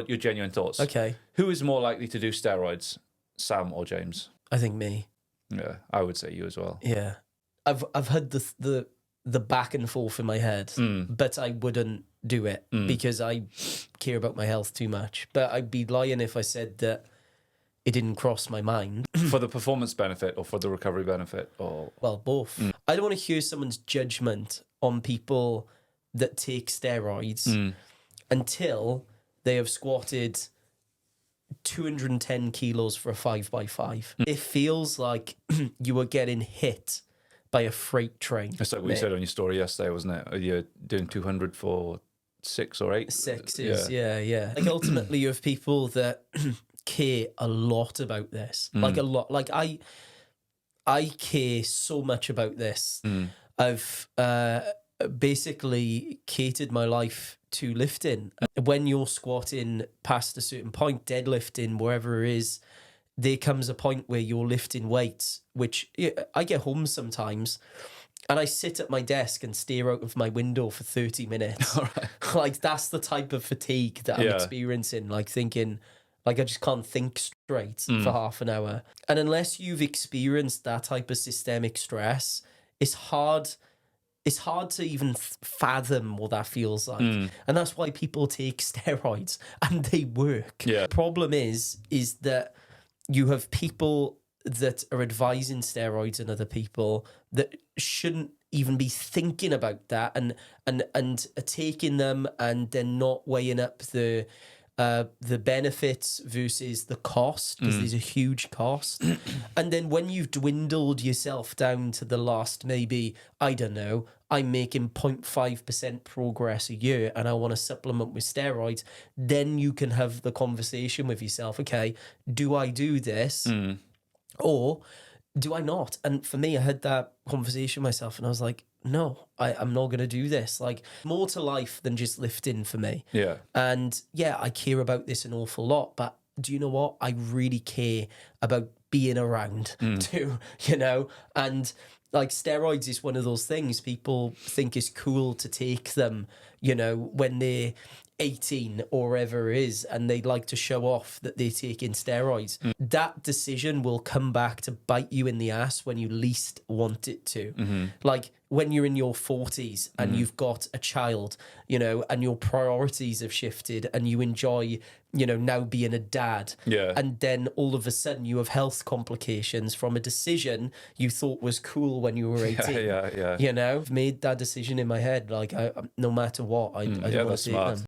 Your genuine thoughts. Okay. Who is more likely to do steroids, Sam or James? I think me. Yeah, I would say you as well. Yeah. I've had the back and forth in my head, but I wouldn't do it because I care about my health too much. But I'd be lying if I said that it didn't cross my mind. For the performance benefit or for the recovery benefit? Or Well, both. I don't want to hear someone's judgment on people that take steroids until they have squatted 210 kilos for a 5x5. It feels like you are getting hit by a freight train. That's like what you said on your story yesterday, wasn't it? You're doing 200 for 6 or 8? 6 is, yeah. Like ultimately you have people that care a lot about this. Like a lot. Like I care so much about this. I've basically catered my life to lifting. When you're squatting past a certain point, deadlifting, wherever it is, there comes a point where you're lifting weights, which I get home sometimes and I sit at my desk and stare out of my window for 30 minutes. Like that's the type of fatigue that I'm experiencing, like thinking, like I just can't think straight for half an hour. And unless you've experienced that type of systemic stress, it's hard to even fathom what that feels like. And that's why people take steroids and they work. Yeah. The problem is that you have people that are advising steroids and other people that shouldn't even be thinking about that and are taking them and then not weighing up the benefits versus the cost, because there's a huge cost. And then when you've dwindled yourself down to the last, maybe, I don't know, I'm making 0.5% progress a year and I want to supplement with steroids, then you can have the conversation with yourself, okay, do I do this or do I not? And for me, I had that conversation myself and I was like, no, I'm not going to do this. Like, more to life than just lifting for me. Yeah. And yeah, I care about this an awful lot, but do you know what? I really care about being around too, you know? And like steroids is one of those things people think is cool to take them, you know, when they're 18 or whatever it is, and they like to show off that they're taking steroids. That decision will come back to bite you in the ass when you least want it to. Like when you're in your 40s and you've got a child, you know, and your priorities have shifted and you enjoy, you know, now being a dad. Yeah. And then all of a sudden you have health complications from a decision you thought was cool when you were 18. Yeah. You know, I've made that decision in my head. Like, no matter what, I don't want to take them.